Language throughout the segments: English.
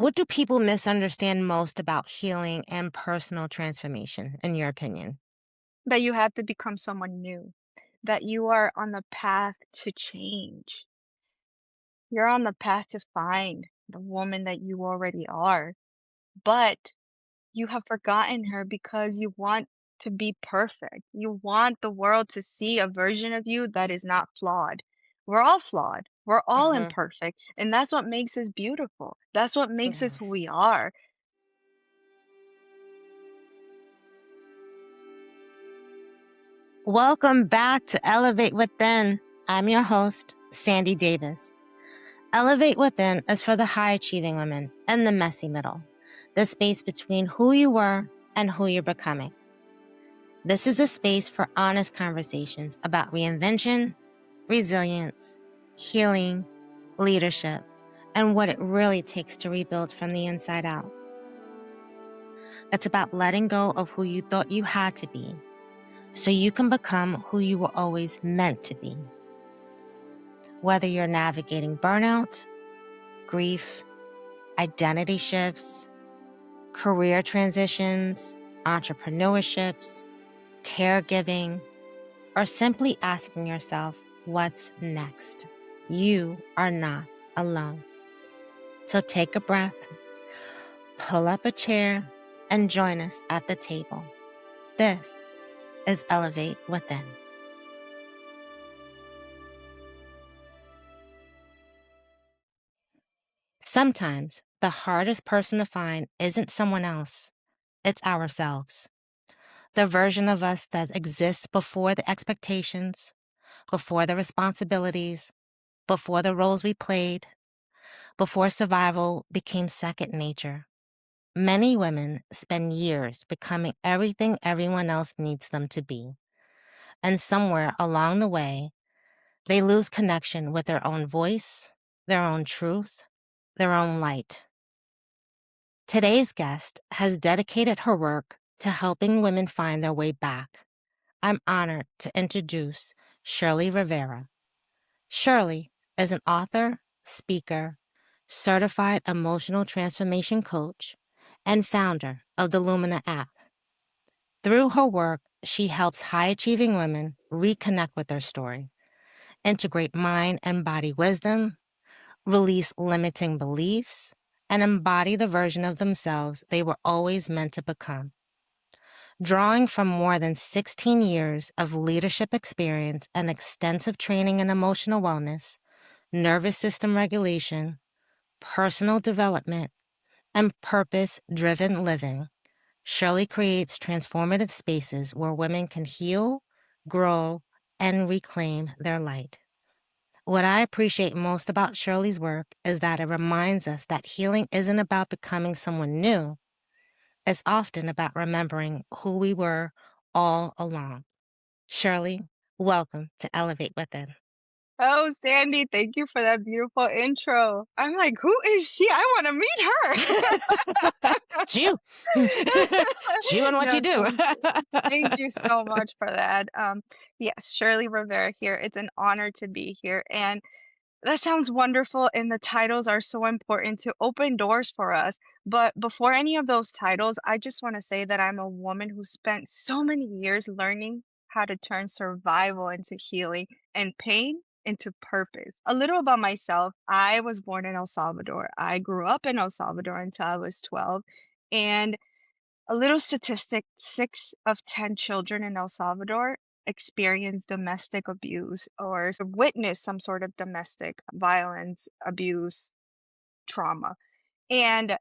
What do people misunderstand most about healing and personal transformation, in your opinion? That you have to become someone new, that you are on the path to change. You're on the path to find the woman that you already are, but you have forgotten her because you want to be perfect. You want the world to see a version of you that is not flawed. We're all flawed. We're all Mhm. imperfect, and that's what makes us beautiful. That's what makes us Mhm. who we are. Welcome back to Elevate Within. I'm your host, Sandy Davis. Elevate Within is for the high achieving women in the messy middle, the space between who you were and who you're becoming. This is a space for honest conversations about reinvention, resilience, healing, leadership, and what it really takes to rebuild from the inside out. It's about letting go of who you thought you had to be so you can become who you were always meant to be. Whether you're navigating burnout, grief, identity shifts, career transitions, entrepreneurships, caregiving, or simply asking yourself, what's next? You are not alone. So take a breath, pull up a chair, and join us at the table. This is Elevate Within. Sometimes the hardest person to find isn't someone else, it's ourselves. The version of us that exists before the expectations, before the responsibilities, before the roles we played, before survival became second nature. Many women spend years becoming everything everyone else needs them to be. And somewhere along the way, they lose connection with their own voice, their own truth, their own light. Today's guest has dedicated her work to helping women find their way back. I'm honored to introduce Shirley Rivera. Shirley is an author, speaker, certified emotional transformation coach, and founder of the Lumina app. Through her work, she helps high achieving women reconnect with their story, integrate mind and body wisdom, release limiting beliefs, and embody the version of themselves they were always meant to become. Drawing from more than 16 years of leadership experience and extensive training in emotional wellness, nervous system regulation, personal development, and purpose driven living, Shirley creates transformative spaces where women can heal, grow, and reclaim their light. What I appreciate most about Shirley's work is that it reminds us that healing isn't about becoming someone new. It's often about remembering who we were all along. Shirley, welcome to Elevate Within. Oh, Sandy, thank you for that beautiful intro. I'm like, who is she? I want to meet her. It's you. It's you and what you No, do. thank you so much for that. Yes, Shirley Rivera here. It's an honor to be here. And that sounds wonderful, and the titles are so important to open doors for us. But before any of those titles, I just want to say that I'm a woman who spent so many years learning how to turn survival into healing and pain into purpose. A little about myself. I was born in El Salvador. I grew up in El Salvador until I was 12. And a little statistic, 6 of 10 children in El Salvador experience domestic abuse or witness some sort of domestic violence, abuse, trauma. And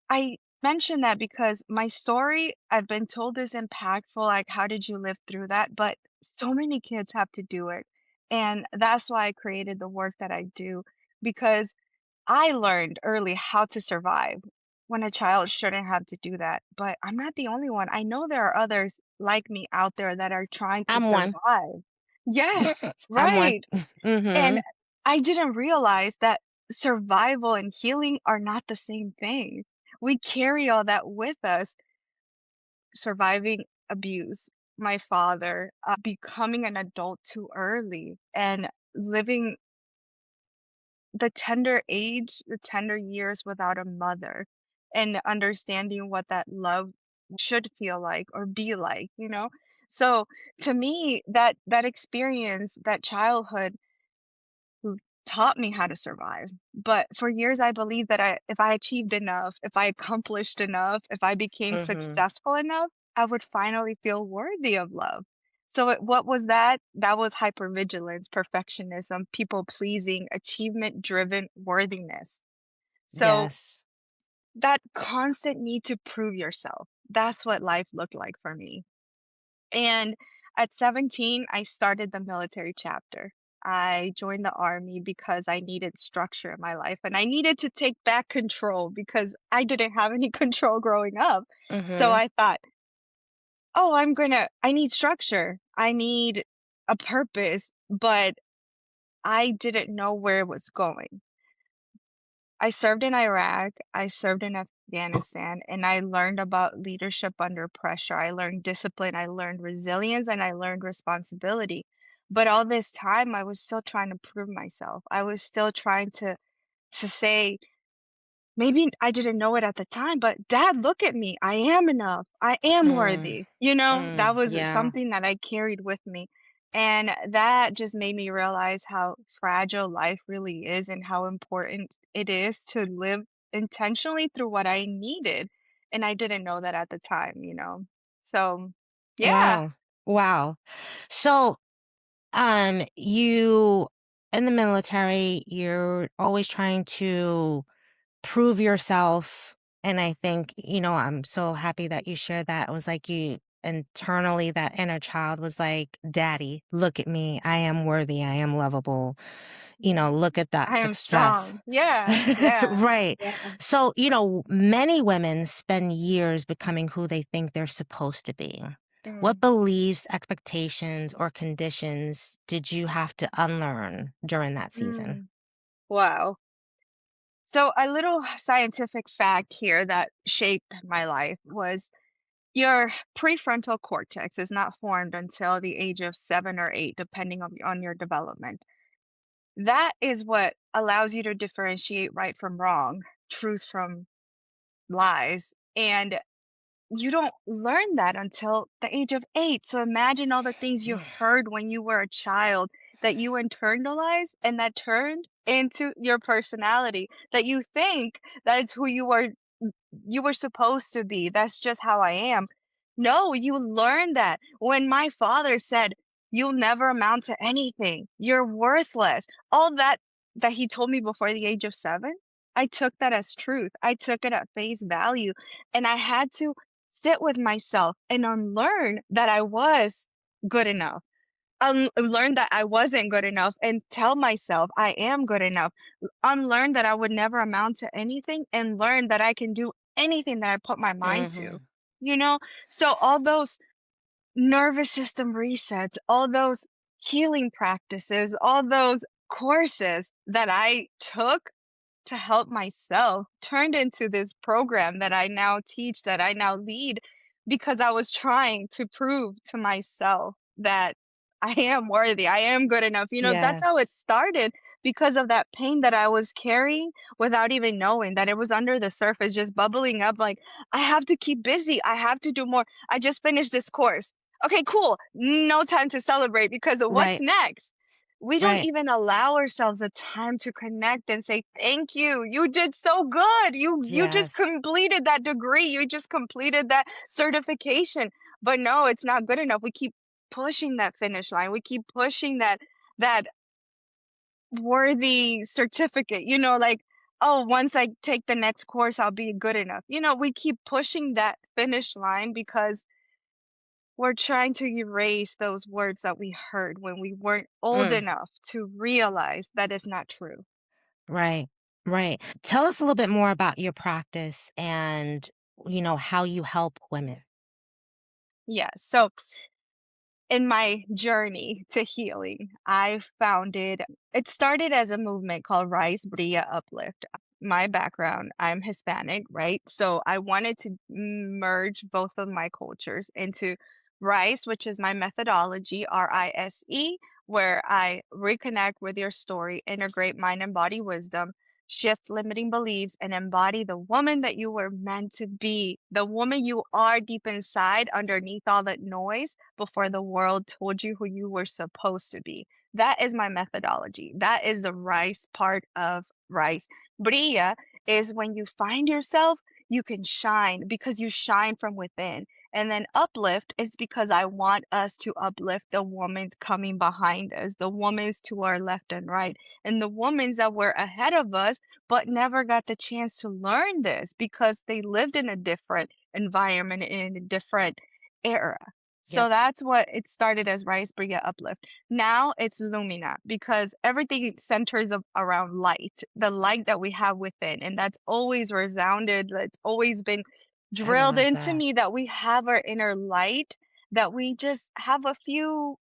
I mention that because my story, I've been told, is impactful. Like, how did you live through that? But so many kids have to do it. And that's why I created the work that I do, because I learned early how to survive when a child shouldn't have to do that. But I'm not the only one. I know there are others like me out there that are trying to I'm one. survive. Yes, I'm one. right. And Mm-hmm. I didn't realize that survival and healing are not the same thing. We carry all that with us, surviving abuse, my father, becoming an adult too early, and living the tender age, the tender years without a mother, and understanding what that love should feel like or be like, you know? So to me, that experience, that childhood who taught me how to survive. But for years, I believed that if I achieved enough, if I accomplished enough, if I became Mhm. successful enough, I would finally feel worthy of love. So what was that? That was hypervigilance, perfectionism, people pleasing, achievement driven worthiness. So Yes. that constant need to prove yourself, that's what life looked like for me. And at 17, I started the military chapter. I joined the army because I needed structure in my life and I needed to take back control because I didn't have any control growing up. So Mhm. I thought, oh, I need structure. I need a purpose, but I didn't know where it was going. I served in Iraq, I served in Afghanistan, and I learned about leadership under pressure. I learned discipline, I learned resilience, and I learned responsibility. But all this time, I was still trying to prove myself. I was still trying to say, maybe I didn't know it at the time, but dad, look at me. I am enough. I am Mm. worthy. You know, that was Yeah. something that I carried with me. And that just made me realize how fragile life really is and how important it is to live intentionally through what I needed. And I didn't know that at the time, you know. So, yeah. Wow. Wow. So, you in the military, you're always trying to prove yourself, and I think, I'm so happy that you shared that. It was like you internally, that inner child was like, "Daddy, look at me. I am worthy. I am lovable. Look at that I am success." strong. Yeah. Yeah. Right. Yeah. So, many women spend years becoming who they think they're supposed to be. What Mm, beliefs, expectations, or conditions did you have to unlearn during that season? mm. Wow. So, a little scientific fact here that shaped my life was your prefrontal cortex is not formed until the age of 7 or 8, depending on your development. That is what allows you to differentiate right from wrong, truth from lies. And you don't learn that until the age of 8. So imagine all the things you heard when you were a child that you internalized and that turned into your personality, that you think that is who you were supposed to be. That's just how I am. No, you learn that. When my father said, "You'll never amount to anything. You're worthless." All that he told me before the age of 7, I took that as truth. I took it at face value, and I had to sit with myself and unlearn that I was good enough. Unlearn that I wasn't good enough and tell myself I am good enough. Unlearn that I would never amount to anything and learn that I can do anything that I put my mind to. Mhm. You know? So all those nervous system resets, all those healing practices, all those courses that I took to help myself turned into this program that I now teach, that I now lead, because I was trying to prove to myself that I am worthy, I am good enough. You know, that's how it Yes. started because of that pain that I was carrying without even knowing that it was under the surface, just bubbling up like, I have to keep busy, I have to do more. I just finished this course. Okay, cool. No time to celebrate because of what's Right. next. We don't Right. even allow ourselves a time to connect and say, "Thank you. You did so good. You just Yes. completed that degree. You just completed that certification." But no, it's not good enough. We keep pushing that finish line. We keep pushing that worthy certificate, like, "Oh, once I take the next course, I'll be good enough." We keep pushing that finish line because we're trying to erase those words that we heard when we weren't old Mm. enough to realize that is not true. Right. Right. Tell us a little bit more about your practice and, how you help women. Yeah. So, in my journey to healing, I founded it started as a movement called Rise Bria Uplift. My background, I'm Hispanic, right? So I wanted to merge both of my cultures into Rise, which is my methodology, RISE, where I reconnect with your story, integrate mind and body wisdom, shift limiting beliefs, and embody the woman that you were meant to be, the woman you are deep inside, underneath all that noise, before the world told you who you were supposed to be. That is my methodology. That is the rice part of rice. Bria is when you find yourself, you can shine because you shine from within. And then uplift is because I want us to uplift the women coming behind us, the women to our left and right, and the women that were ahead of us, but never got the chance to learn this because they lived in a different environment, in a different era. So Yep. that's what it started as Rice Bria Uplift. Now it's Lumina because everything centers around light, the light that we have within. And that's always resounded, that's always been I drilled love into that. me that we have our inner light, that we just have a few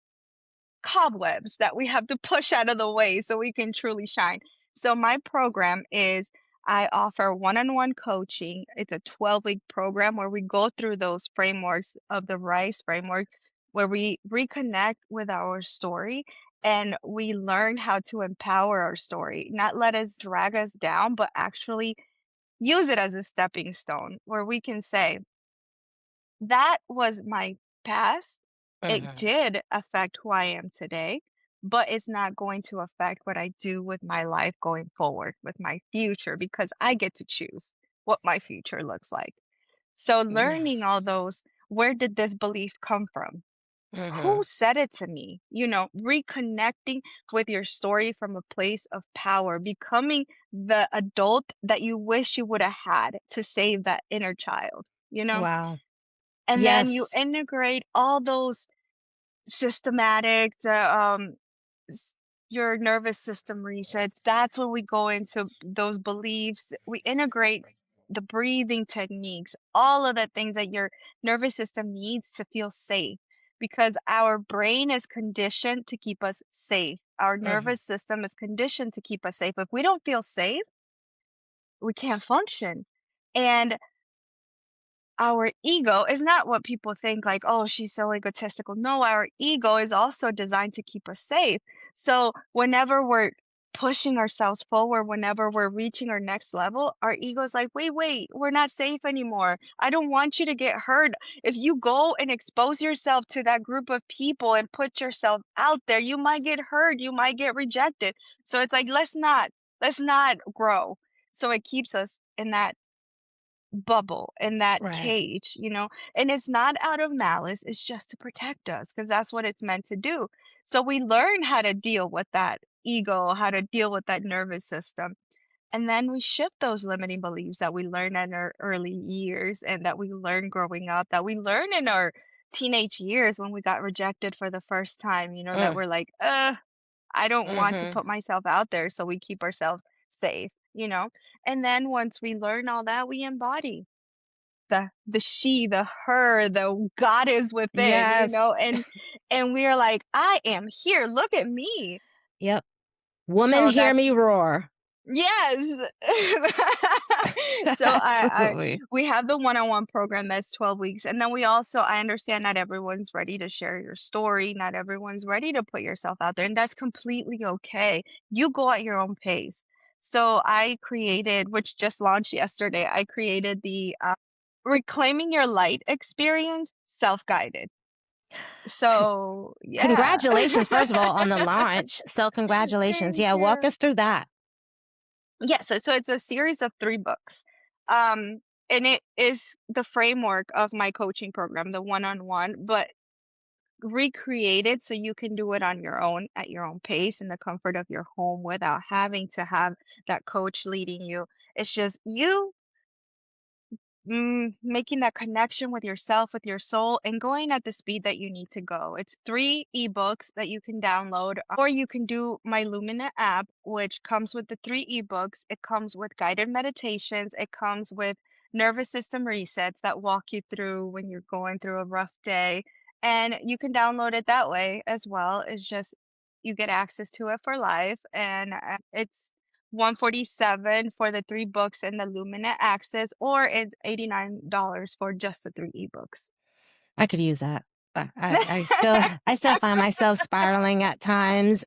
cobwebs that we have to push out of the way so we can truly shine. So my program is I offer one-on-one coaching. It's a 12-week program where we go through those frameworks of the RICE framework, where we reconnect with our story and we learn how to empower our story, not let us drag us down, but actually use it as a stepping stone where we can say, that was my past. It Mhm. did affect who I am today, but it's not going to affect what I do with my life going forward, with my future, because I get to choose what my future looks like. So, Yeah. learning all those, where did this belief come from? Who Mhm. said it to me? Reconnecting with your story from a place of power, becoming the adult that you wish you would have had to save that inner child, you know? Wow. And then you Yes. integrate all those systematic, s- your nervous system resets. That's when we go into those beliefs. We integrate the breathing techniques, all of the things that your nervous system needs to feel safe, because our brain is conditioned to keep us safe. Our Mhm. nervous system is conditioned to keep us safe. If we don't feel safe, we can't function. And our ego is not what people think, like, oh, she's so egotistical. No, our ego is also designed to keep us safe. So whenever we're pushing ourselves forward, whenever we're reaching our next level, our ego's like, wait, we're not safe anymore. I don't want you to get hurt. If you go and expose yourself to that group of people and put yourself out there, you might get hurt, you might get rejected. So it's like, let's not grow. So it keeps us in that bubble, in that Right. cage. And it's not out of malice, it's just to protect us because that's what it's meant to do. So we learn how to deal with that ego, how to deal with that nervous system. And then we shift those limiting beliefs that we learn in our early years and that we learn growing up, that we learn in our teenage years when we got rejected for the first time, that Mm. we're like, I don't want to Mhm. put myself out there. So we keep ourselves safe. And then once we learn all that, we embody the she, the her, the goddess within, Yes. and we're like, I am here. Look at me. Yep. Woman, So hear that's me roar. yes. So I Absolutely. we have the one-on-one program that's 12 weeks. And then I understand not everyone's ready to share your story. Not everyone's ready to put yourself out there, and that's completely okay. You go at your own pace. So I created, which just launched yesterday, I created the Reclaiming Your Light experience self-guided. So, yeah. Congratulations, first of all, on the launch. So congratulations. Thank Yeah, walk you. us through that. Yeah, so it's a series of 3 books. Um, and it is the framework of my coaching program, the one-on-one, but recreated so you can do it on your own at your own pace in the comfort of your home without having to have that coach leading you. It's just you making that connection with yourself, with your soul, and going at the speed that you need to go. It's 3 ebooks that you can download, or you can do my Lumina app, which comes with the 3 ebooks. It comes with guided meditations, it comes with nervous system resets that walk you through when you're going through a rough day. And you can download it that way as well. It's just you get access to it for life, and it's 147 for the 3 books and the Lumina Access, or it's $89 for just the 3 ebooks. I could use that. I still find myself spiraling at times.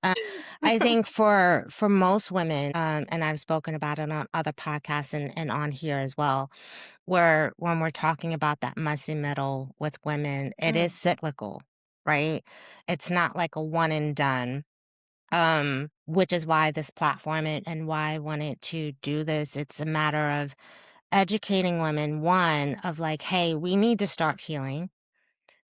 I think for most women, and I've spoken about it on other podcasts and on here as well, where when we're talking about that messy middle with women, it is Mm, cyclical, right? It's not like a one and done. Which is why this platform and why I wanted to do this. It's a matter of educating women, one, of like, hey, we need to start healing.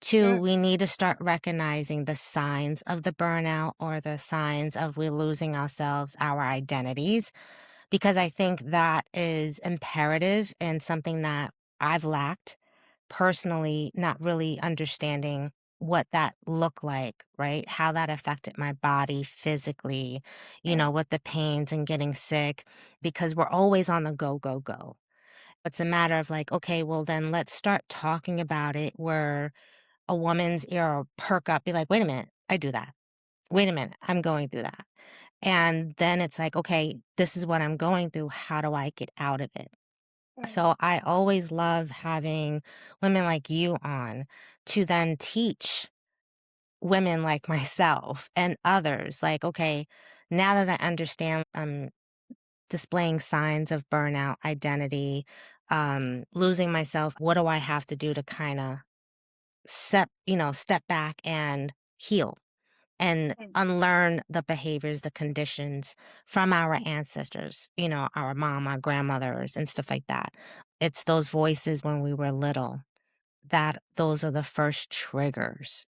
Two, mm, we need to start recognizing the signs of the burnout or the signs of we losing ourselves, our identities, because I think that is imperative and something that I've lacked personally, not really understanding what that looked like, right? How that affected my body physically, mm. with the pains and getting sick, because we're always on the go, go, go. It's a matter of like, okay, well, then let's start talking about it where a woman's ear will perk up, be like, wait a minute, I do that. Wait a minute, I'm going through that. And then it's like, okay, this is what I'm going through. How do I get out of it? Right. So I always love having women like you on to then teach women like myself and others, like, okay, now that I understand I'm displaying signs of burnout, identity, losing myself, what do I have to do to kind of step back and heal and Mm. unlearn the behaviors, the conditions from our ancestors, our mom, our grandmothers, and stuff like that. It's those voices when we were little that those are the first triggers,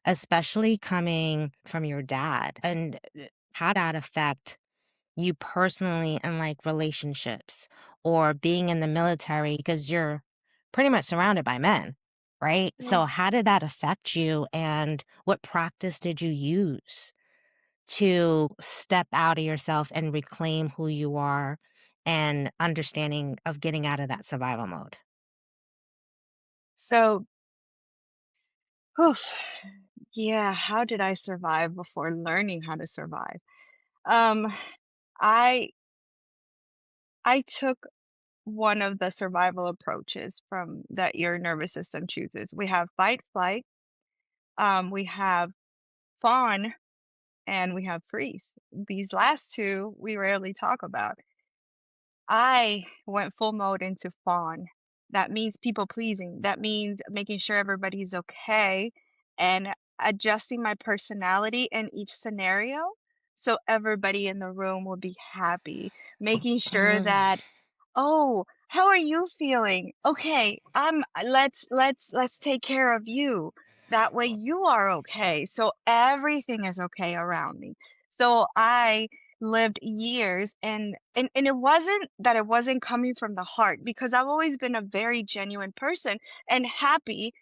especially coming from your dad. And how that affect you personally and like relationships or being in the military because you're pretty much surrounded by men, right? Mm. So, how did that affect you and what practice did you use to step out of yourself and reclaim who you are and understanding of getting out of that survival mode? So, whew, yeah, how did I survive before learning how to survive? Um, I I took one of the survival approaches from that your nervous system chooses. We have fight, flight, we have fawn, and we have freeze. These last two we rarely talk about. I went full mode into fawn. That means people pleasing. That means making sure everybody's okay and adjusting my personality in each scenario so everybody in the room will be happy. Making sure Mm, that, "Oh, how are you feeling? Okay, let's take care of you. That way you are okay. So everything is okay around me." So I lived years and it wasn't that it wasn't coming from the heart because I've always been a very genuine person and happy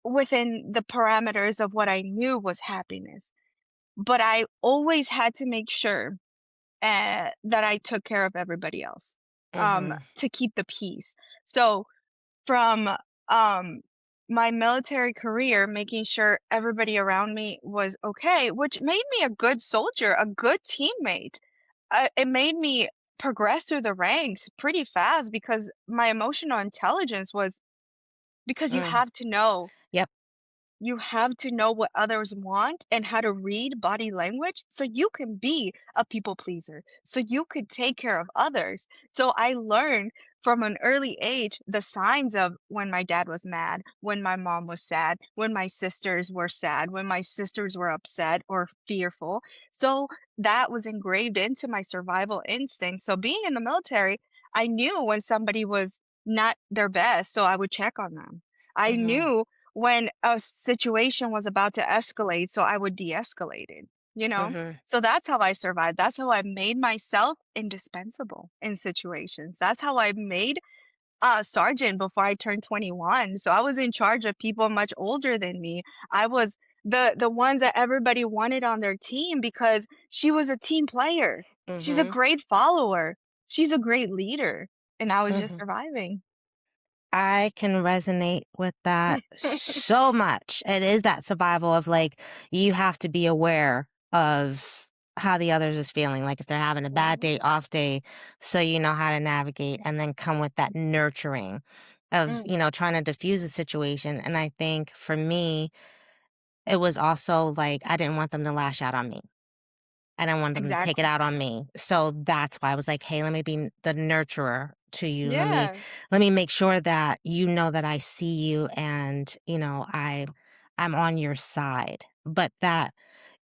within the parameters of what I knew was happiness. But I always had to make sure that I took care of everybody else, mhm, to keep the peace. So from um, my military career, making sure everybody around me was okay, which made me a good soldier, a good teammate. It made me progress through the ranks pretty fast because my emotional intelligence was because mm, yep, you have to know what others want and how to read body language so you can be a people pleaser, so you could take care of others. So I learned from an early age the signs of when my dad was mad, when my mom was sad, when my sisters were sad, when my sisters were upset or fearful. So that was engraved into my survival instinct. So being in the military, I knew when somebody was not their best, so I would check on them. I mhm, knew when a situation was about to escalate, so I would de-escalate it, you know? mhm, So that's how I survived. That's how I made myself indispensable in situations. That's how I made a sergeant before I turned 21. So I was in charge of people much older than me. I was the ones that everybody wanted on their team because she was a team player. She's a mhm, great follower. She's a great leader, and I was just mhm. surviving. I can resonate with that so much. It is that survival of like, you have to be aware of how the others is feeling. Like if they're having a bad Right. day, off day, so you know how to navigate and then come with that nurturing. of, Mm, trying to diffuse the situation, and I think for me, it was also, like, I didn't want them to lash out on me. I didn't want them to take it exactly. out on me. So that's why I was like, "Hey, let me be the nurturer to you. Yeah. Let me make sure that you know that I see you and, I'm on your side." But that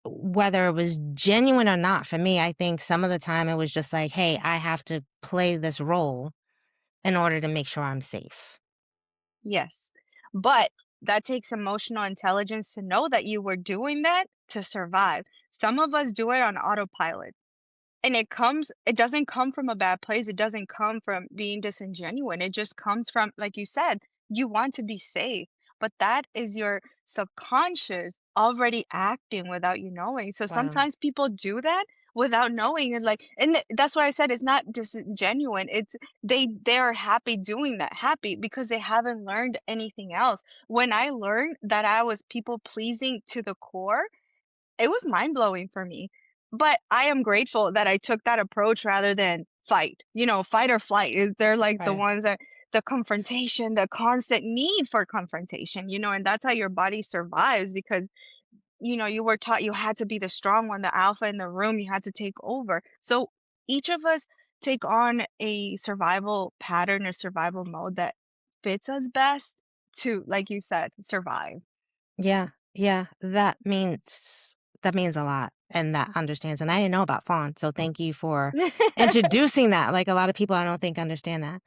whether it was genuine or not for me, I think some of the time it was just like, "Hey, I have to play this role in order to make sure I'm safe." Yes. But that takes emotional intelligence to know that you were doing that to survive. Some of us do it on autopilot. And it doesn't come from a bad place, it doesn't come from being disingenuine, it just comes from, like you said, you want to be safe, but that is your subconscious already acting without you knowing. So Wow. sometimes people do that without knowing, and like, that's why I said it's not disingenuine, it's they're happy doing that, happy because they haven't learned anything else. When I learned that I was people pleasing to the core, it was mind-blowing for me, but I am grateful that I took that approach rather than fight. Fight or flight is they're like the Right. ones that the confrontation, the constant need for confrontation, and that's how your body survives because, you were taught you had to be the strong one, the alpha in the room, you had to take over. So each of us take on a survival pattern or survival mode that fits us best to, like you said, survive. Yeah, yeah, that means a lot, and that understands, and I didn't know about Fawn, so thank you for introducing that, like, a lot of people I don't think understand that.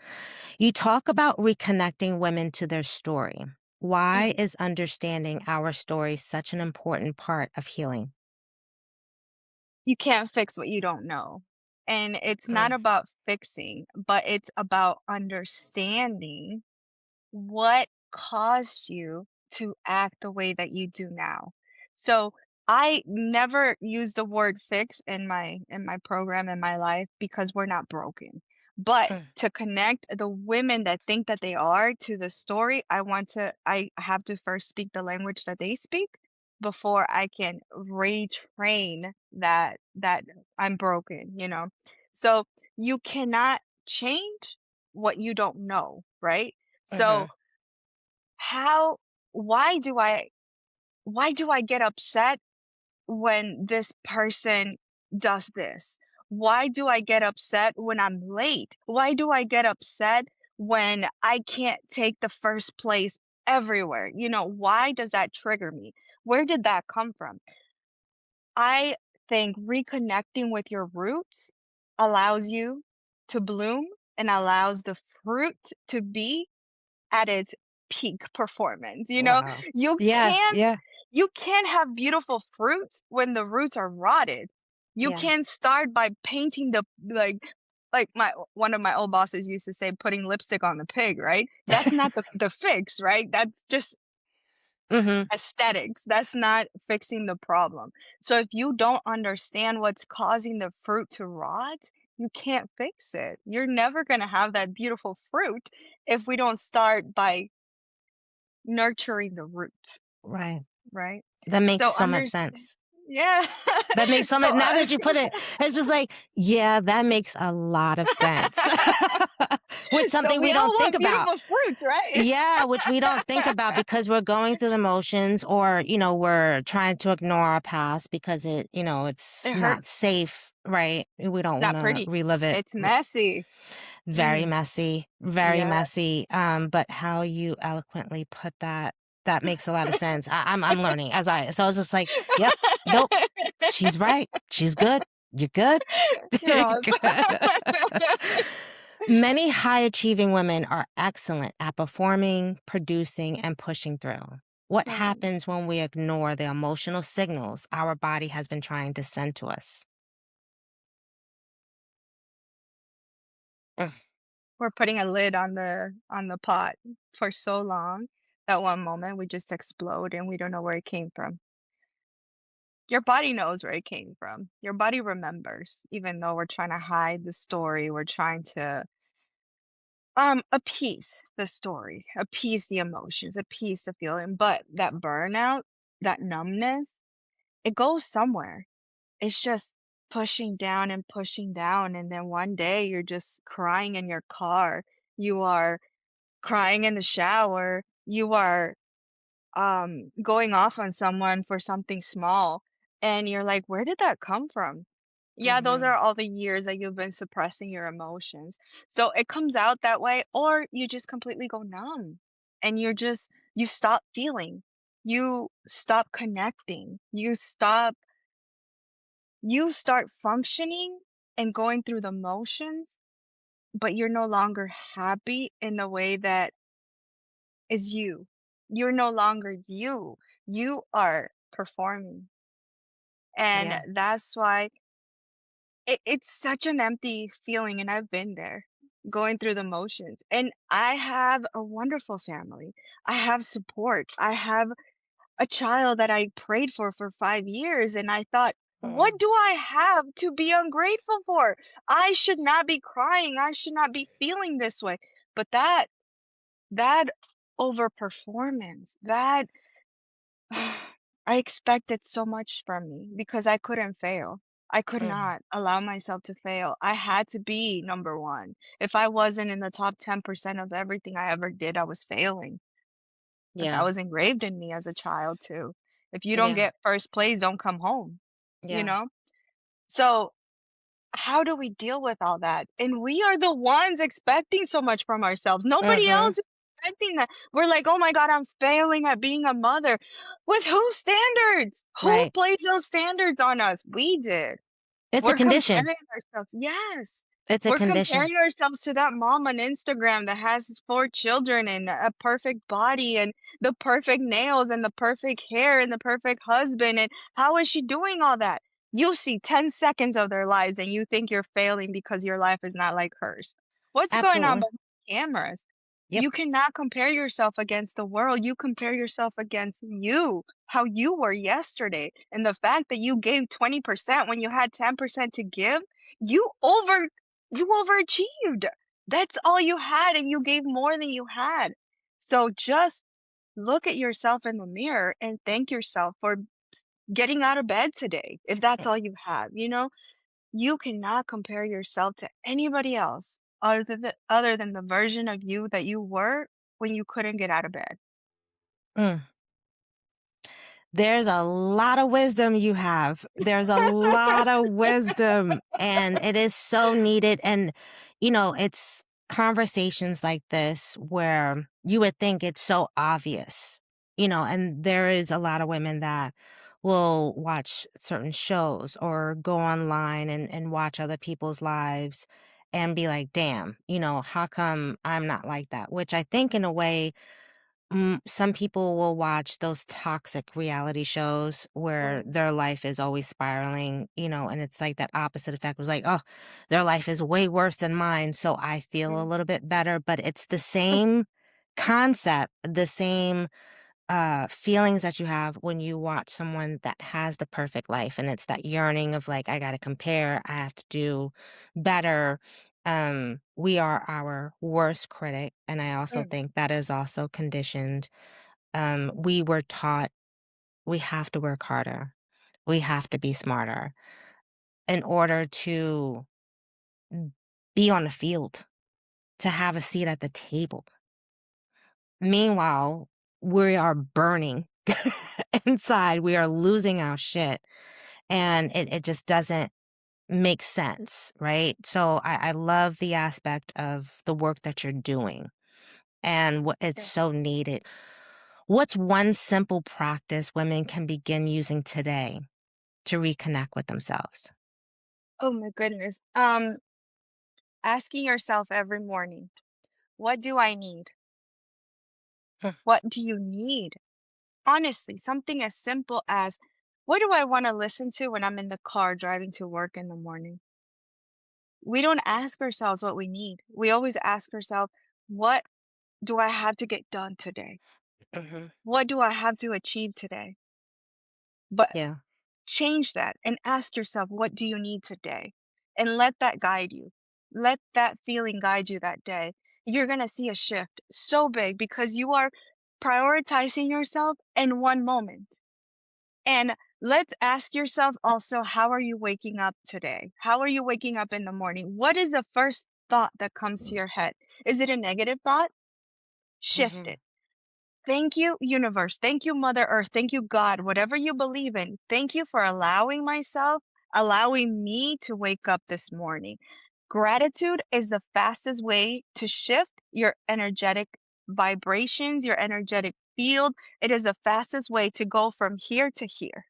You talk about reconnecting women to their story. Why Mhm. is understanding our story such an important part of healing? You can't fix what you don't know. And it's not Mm, about fixing, but it's about understanding what caused you to act the way that you do now. So I never use the word fix in my program in my life because we're not broken. But mm, to connect the women that think that they are to the story, I have to first speak the language that they speak before I can retrain that I'm broken. So you cannot change what you don't know, right? So mhm, how why why do I get upset when this person does this? Why do I get upset when I'm late? Why do I get upset when I can't take the first place everywhere? Why does that trigger me? Where did that come from? I think reconnecting with your roots allows you to bloom and allows the fruit to be at its peak performance. wow. You Yeah, can't yeah, you can't have beautiful fruits when the roots are rotted. You yeah. can't start by painting the like my one of my old bosses used to say putting lipstick on the pig, right? That's not the fix, right? That's just Mhm, aesthetics. That's not fixing the problem. So if you don't understand what's causing the fruit to rot, you can't fix it. You're never going to have that beautiful fruit if we don't start by nurturing the root, right. right? That makes So so much understand. sense. Yeah. That makes so so much now that you put it, it's just like, yeah, that makes a lot of sense. Which so something we we all don't think want about. beautiful fruits, right? Yeah, which we don't think about because we're going through the motions or, we're trying to ignore our past because it's It not hurts. safe, right? We It's don't not wanna pretty. relive it. It's messy. Very Mm, messy, very yeah. messy, but how you eloquently put that, that makes a lot of sense. I'm learning so I was just like, "Yep, nope, she's right, she's good, you're good, You're you're awesome. good." Many high-achieving women are excellent at performing, producing, and pushing through. What Right. happens when we ignore the emotional signals our body has been trying to send to us? Mm, We're putting a lid on the pot for so long that one moment we just explode and we don't know where it came from. Your body knows where it came from. Your body remembers, even though we're trying to hide the story, we're trying to appease the story, appease the emotions, appease the feeling, but that burnout, that numbness, it goes somewhere. It's just pushing down, and then one day you're just crying in your car. You are crying in the shower, you are going off on someone for something small, and you're like, "Where did that come from?" Yeah, those are Mhm. all the years that you've been suppressing your emotions. So it comes out that way, or you just completely go numb and you stop feeling. You stop connecting. You start functioning and going through the motions, but you're no longer happy in the way that is you. You're no longer you. You are performing. And Yeah. that's why it's such an empty feeling. And I've been there going through the motions. And I have a wonderful family. I have support. I have a child that I prayed for 5 years. And I thought, what Mm. do I have to be ungrateful for? I should not be crying. I should not be feeling this way. But that overperformance, that I expected so much from me because I couldn't fail. I could Mm. not allow myself to fail. I had to be number one. If I wasn't in the top 10% of everything I ever did, I was failing. Like that Yeah. was engraved in me as a child too. If you don't Yeah. get first place, don't come home, you Yeah. know? So how do we deal with all that? And we are the ones expecting so much from ourselves. Nobody Mhm. else is expecting that. We're like, "Oh my God, I'm failing at being a mother." With whose standards? Who Right. placed those standards on us? We did. It's a We're condition. comparing ourselves. Yes. It's a We're condition. comparing ourselves to that mom on Instagram that has 4 children and a perfect body and the perfect nails and the perfect hair and the perfect husband, and how is she doing all that? You see 10 seconds of their lives and you think you're failing because your life is not like hers. What's going on Absolutely. behind cameras? Yep. You cannot compare yourself against the world. You compare yourself against you, how you were yesterday. And the fact that you gave 20% when you had 10% to give, you over you overachieved. That's all you had, and you gave more than you had. So just look at yourself in the mirror and thank yourself for getting out of bed today, if that's all you have, you know? You cannot compare yourself to anybody else other than the version of you that you were when you couldn't get out of bed. Mm. There's a lot of wisdom you have. There's a lot of wisdom, and it is so needed. And, it's conversations like this where you would think it's so obvious, and there is a lot of women that will watch certain shows or go online and watch other people's lives and be like, damn, how come I'm not like that? Which I think in a way, some people will watch those toxic reality shows where Mm, their life is always spiraling, and it's like that opposite effect was like, oh, their life is way worse than mine. So I feel a mm, little bit better. But it's the same concept, the same feelings that you have when you watch someone that has the perfect life. And it's that yearning of like, I got to compare, I have to do better. We are our worst critic. And I also mm. think that is also conditioned. We were taught we have to work harder, we have to be smarter in order to be on the field, to have a seat at the table. Meanwhile, we are burning inside, we are losing our shit, and it just doesn't make sense, right? So I love the aspect of the work that you're doing and what it's Yeah. so needed. What's one simple practice women can begin using today to reconnect with themselves? Oh my goodness. Asking yourself every morning, what do I need? Mm. What do you need? Honestly, something as simple as, what do I want to listen to when I'm in the car driving to work in the morning? We don't ask ourselves what we need. We always ask ourselves, what do I have to get done today? Mhm. What do I have to achieve today? But Yeah. change that and ask yourself, what do you need today? And let that guide you. Let that feeling guide you that day. You're going to see a shift so big because you are prioritizing yourself in one moment. And let's ask yourself also, how are you waking up today? How are you waking up in the morning? What is the first thought that comes to your head? Is it a negative thought? Shift Mhm. it. Thank you, universe. Thank you, Mother Earth. Thank you, God, whatever you believe in. Thank you for allowing me to wake up this morning. Gratitude is the fastest way to shift your energetic vibrations, your energetic field. It is the fastest way to go from here to here.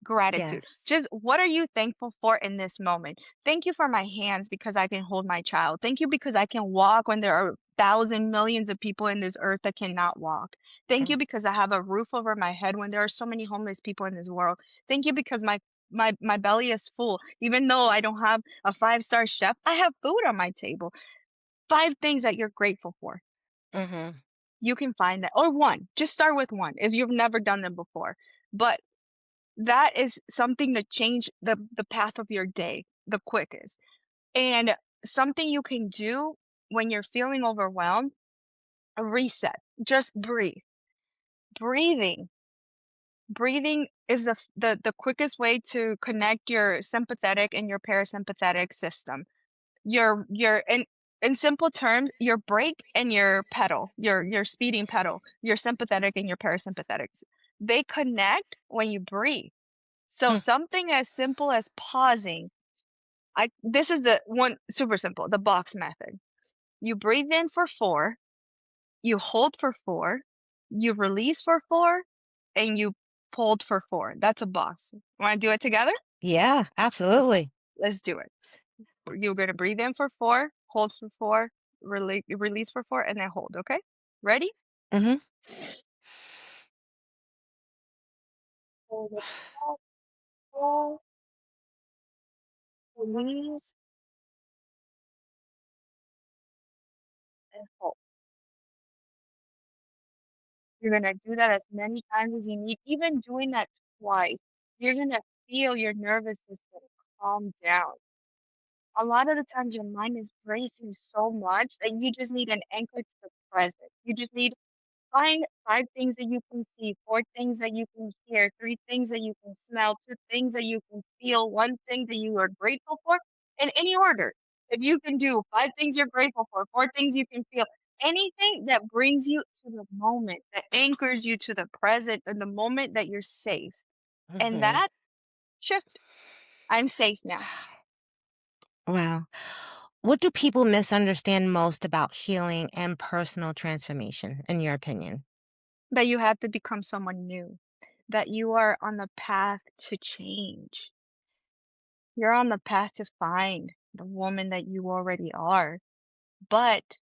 Gratitude. Yes. Just what are you thankful for in this moment? Thank you for my hands because I can hold my child. Thank you because I can walk when there are thousand millions of people in this earth that cannot walk. Thank Mm. you because I have a roof over my head when there are so many homeless people in this world. Thank you because my belly is full. Even though I don't have a five-star chef, I have food on my table. Five things that you're grateful for. Mhm. You can find that. Or one. Just start with one if you've never done them before. But that is something to change the path of your day the quickest. And something you can do when you're feeling overwhelmed, a reset. Just breathe. Breathing. Breathing is the quickest way to connect your sympathetic and your parasympathetic system. Your in simple terms, your brake and your pedal, your speeding pedal, your sympathetic and your parasympathetic, they connect when you breathe. So Hmm. something as simple as pausing. I This is the one super simple, the box method. You breathe in for 4, you hold for 4, you release for 4, and you hold for 4. That's a box. Want to do it together? Yeah, absolutely. Let's do it. You're going to breathe in for 4, hold for 4, release for 4, and then hold, okay? Ready? Mhm. Hold it up, hold, release, and hold. You're gonna do that as many times as you need. Even doing that twice, you're gonna feel your nervous system calm down. A lot of the times your mind is racing so much that you just need an anchor to the present. You just need find 5 things that you can see, 4 things that you can hear, 3 things that you can smell, 2 things that you can feel, 1 thing that you are grateful for, in any order. If you can do 5 things you're grateful for, 4 things you can feel, anything that brings you to the moment, that anchors you to the present and the moment that you're safe. And Mhm. that shift, I'm safe now. Wow. What do people misunderstand most about healing and personal transformation, in your opinion? That you have to become someone new, that you are on the path to change. You're on the path to find the woman that you already are, but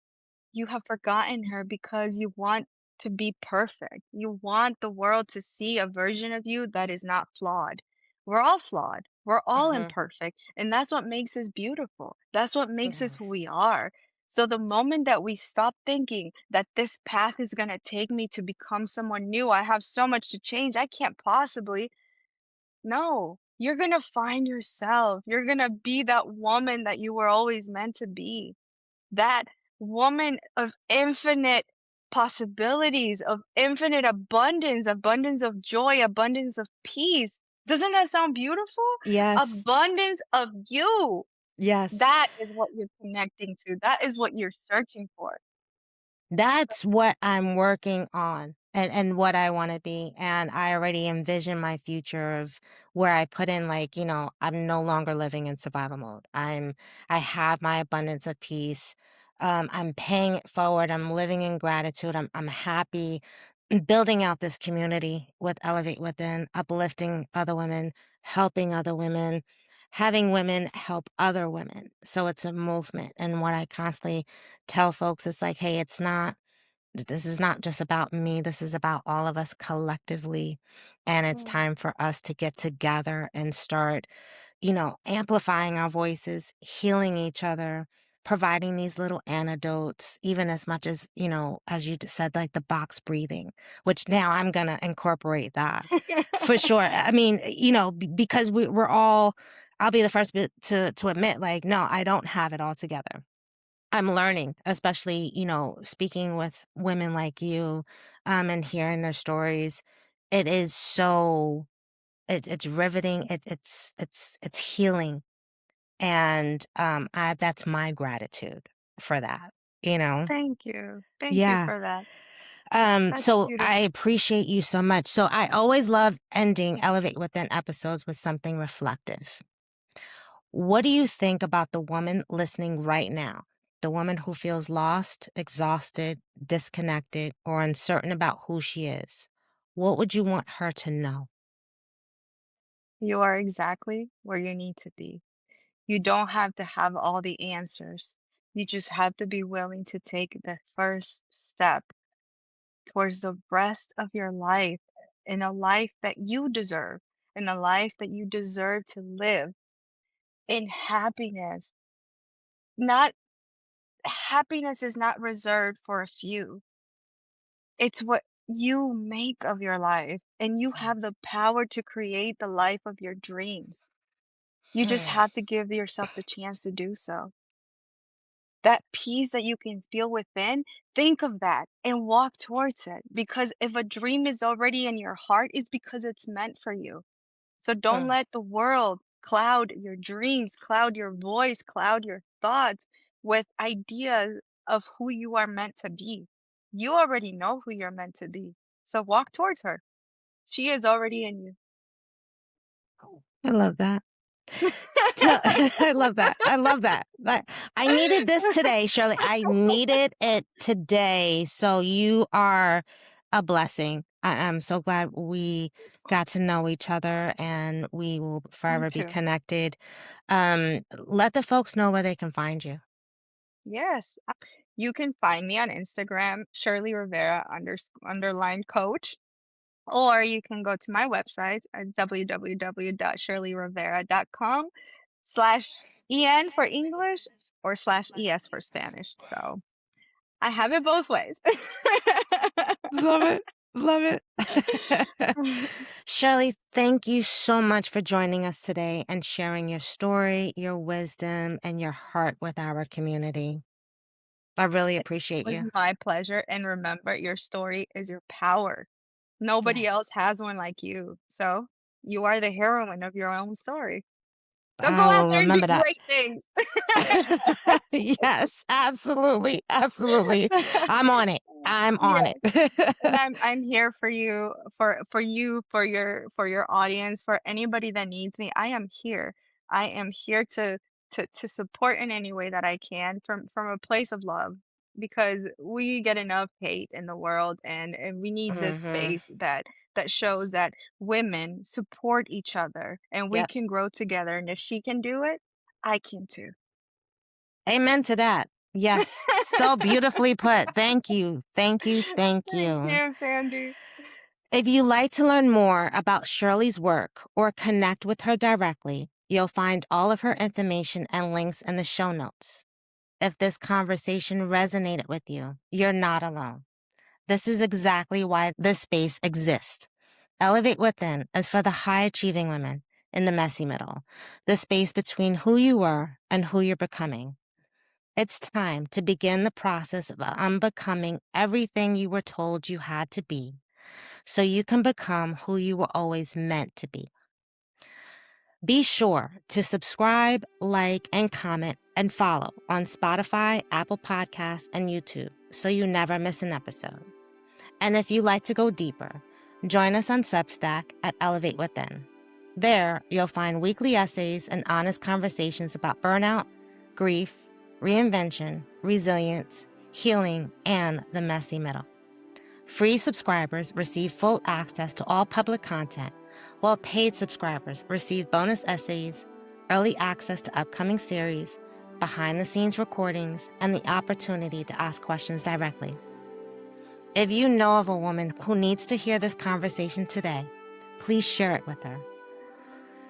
you have forgotten her because you want to be perfect. You want the world to see a version of you that is not flawed. We're all flawed. We're all Mhm. imperfect. And that's what makes us beautiful. That's what makes us Mhm. who we are. So the moment that we stop thinking that this path is going to take me to become someone new, I have so much to change, I can't possibly. No, you're gonna find yourself. You're gonna be that woman that you were always meant to be. That woman of infinite possibilities, of infinite abundance, abundance of joy, abundance of peace. Doesn't that sound beautiful? Yes. Abundance of you. Yes. That is what you're connecting to. That is what you're searching for. That's what I'm working on and what I wanna be, and I already envision my future of where I put in, like, I'm no longer living in survival mode. I have my abundance of peace. I'm paying it forward. I'm living in gratitude. I'm happy building out this community with Elevate Within, uplifting other women, helping other women, having women help other women. So it's a movement, and what I constantly tell folks is like, "Hey, this is not just about me, this is about all of us collectively, and it's Mm. time for us to get together and start, amplifying our voices, healing each other, providing these little antidotes, even as much as you said, like the box breathing, which now I'm gonna incorporate that for sure. I mean, because we're all, I'll be the first to admit, like, no, I don't have it all together. I'm learning, especially, speaking with women like you, and hearing their stories. It is so it's riveting. It's healing, and that's my gratitude for that. You know, Thank you. Thank you yeah. for that. That's So I beautiful. appreciate you so much. So I always love ending Elevate Within episodes with something reflective. What do you think about the woman listening right now? The woman who feels lost, exhausted, disconnected, or uncertain about who she is. What would you want her to know? You are exactly where you need to be. You don't have to have all the answers. You just have to be willing to take the first step towards the rest of your life in a life that you deserve, in a life that you deserve to live in happiness. Not happiness is not reserved for a few. It's what you make of your life, and you have the power to create the life of your dreams. You just Hmm. have to give yourself the chance to do so. That peace that you can feel within, think of that and walk towards it. Because if a dream is already in your heart, it's because it's meant for you. So don't Hmm. let the world cloud your dreams, cloud your voice, cloud your thoughts with ideas of who you are meant to be. You already know who you're meant to be. So walk towards her. She is already in I love that. you. I love that. I love that. I needed this today, Shirley. I needed it today. So you are a blessing. I'm so glad we got to know each other and we will Me forever be too. connected. Let the folks know where they can find you. Yes. You can find me on Instagram, Shirley Rivera underline coach, or you can go to my website at www.shirleyrivera.com /en for English or /es for Spanish. So I have it both ways. Love it. Love it. Shirley, thank you so much for joining us today and sharing your story, your wisdom, and your heart with our community. I really It appreciate was you. my pleasure. And remember, your story is your power. Nobody Yes. else has one like you. So you are the heroine of your own story. So go I out will there and do remember that. great things. Yes, absolutely. Absolutely. I'm on it. I'm on Yes. it. And I'm here for you, for your audience, for anybody that needs me. I am here. I am here to support in any way that I can from a place of love because we get enough hate in the world and we need this Hmm. space that shows that women support each other and we Yep. can grow together. And if she can do it, I can too. Amen to that. Yes. So beautifully put. Thank you. Thank you. Thank Thank you. you, Sandy. If you'd like to learn more about Shirley's work or connect with her directly, you'll find all of her information and links in the show notes. If this conversation resonated with you, you're not alone. This is exactly why this space exists. Elevate Within is for the high achieving women in the messy middle, the space between who you were and who you're becoming. It's time to begin the process of unbecoming everything you were told you had to be so you can become who you were always meant to be. Be sure to subscribe, like, and comment and follow on Spotify, Apple Podcasts, and YouTube so you never miss an episode. And if you'd like to go deeper, join us on Substack at Elevate Within. There, you'll find weekly essays and honest conversations about burnout, grief, reinvention, resilience, healing, and the messy middle. Free subscribers receive full access to all public content, while paid subscribers receive bonus essays, early access to upcoming series, behind-the-scenes recordings, and the opportunity to ask questions directly. If you know of a woman who needs to hear this conversation today, please share it with her.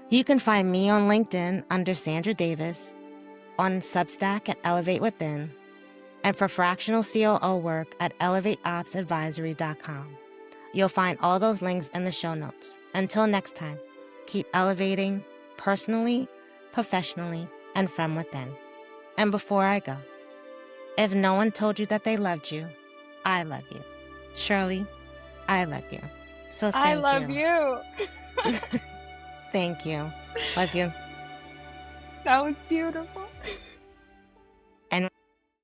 You can find me on LinkedIn under Sandra Davis, on Substack at Elevate Within, and for fractional COO work at elevateopsadvisory.com. You'll find all those links in the show notes. Until next time, keep elevating personally, professionally, and from within. And before I go, if no one told you that they loved you, I love you. Shirley, I love you. So I thank love you. you. Thank you. Love you. That was beautiful.